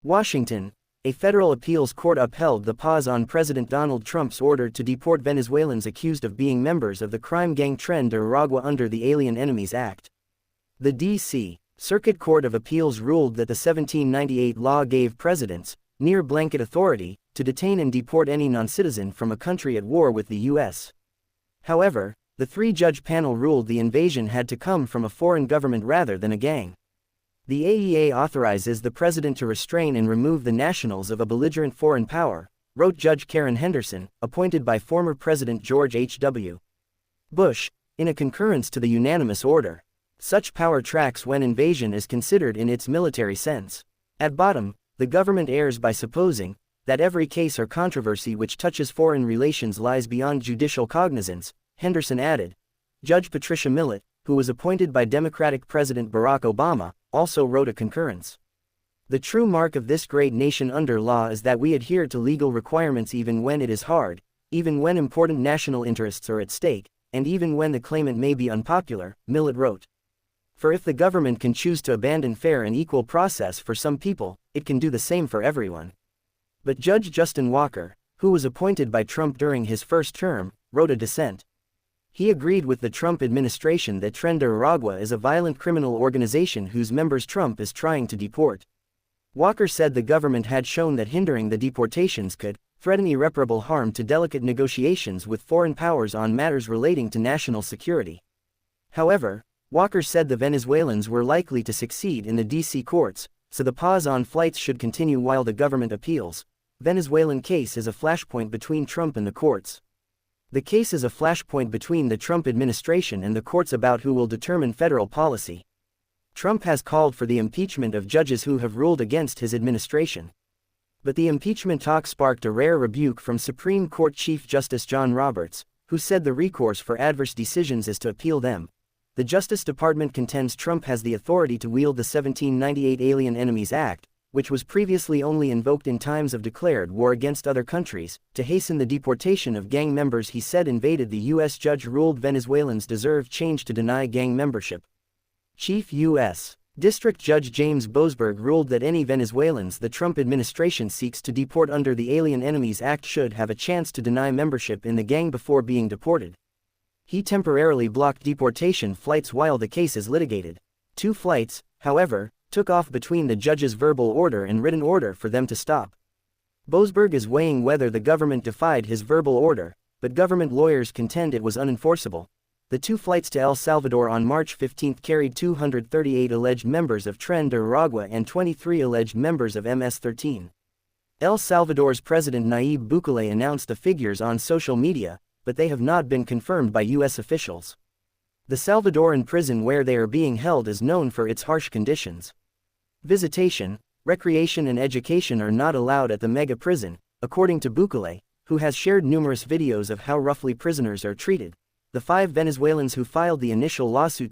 Washington. A federal appeals court upheld the pause on President Donald Trump's order to deport Venezuelans accused of being members of the crime gang Tren de Aragua under the Alien Enemies Act. The D.C. Circuit Court of Appeals ruled that the 1798 law gave presidents near-blanket authority to detain and deport any non-citizen from a country at war with the U.S. However, the three-judge panel ruled the invasion had to come from a foreign government rather than a gang. The AEA authorizes the president to restrain and remove the nationals of a belligerent foreign power, wrote Judge Karen Henderson, appointed by former President George H.W. Bush, in a concurrence to the unanimous order. Such power tracks when invasion is considered in its military sense. At bottom, the government errs by supposing that every case or controversy which touches foreign relations lies beyond judicial cognizance, Henderson added. Judge Patricia Millett, who was appointed by Democratic President Barack Obama, also wrote a concurrence. The true mark of this great nation under law is that we adhere to legal requirements even when it is hard, even when important national interests are at stake, and even when the claimant may be unpopular, Millett wrote. For if the government can choose to abandon fair and equal process for some people, it can do the same for everyone. But Judge Justin Walker, who was appointed by Trump during his first term, wrote a dissent. He agreed with the Trump administration that Tren de Aragua is a violent criminal organization whose members Trump is trying to deport. Walker said the government had shown that hindering the deportations could threaten irreparable harm to delicate negotiations with foreign powers on matters relating to national security. However, Walker said the Venezuelans were likely to succeed in the D.C. courts, so the pause on flights should continue while the government appeals. Venezuelan case is a flashpoint between Trump and the courts. The case is a flashpoint between the Trump administration and the courts about who will determine federal policy. Trump has called for the impeachment of judges who have ruled against his administration. But the impeachment talk sparked a rare rebuke from Supreme Court Chief Justice John Roberts, who said the recourse for adverse decisions is to appeal them. The Justice Department contends Trump has the authority to wield the 1798 Alien Enemies Act, which was previously only invoked in times of declared war against other countries, to hasten the deportation of gang members he said invaded. The U.S. judge ruled Venezuelans deserve change to deny gang membership. Chief U.S. District Judge James Boasberg ruled that any Venezuelans the Trump administration seeks to deport under the Alien Enemies Act should have a chance to deny membership in the gang before being deported. He temporarily blocked deportation flights while the case is litigated. 2 flights, however, took off between the judge's verbal order and written order for them to stop. Boasberg is weighing whether the government defied his verbal order, but government lawyers contend it was unenforceable. The 2 flights to El Salvador on March 15 carried 238 alleged members of Tren de Aragua and 23 alleged members of MS-13. El Salvador's President Nayib Bukele announced the figures on social media, but they have not been confirmed by U.S. officials. The Salvadoran prison where they are being held is known for its harsh conditions. Visitation, recreation and education are not allowed at the mega prison, according to Bukele, who has shared numerous videos of how roughly prisoners are treated. The 5 Venezuelans who filed the initial lawsuit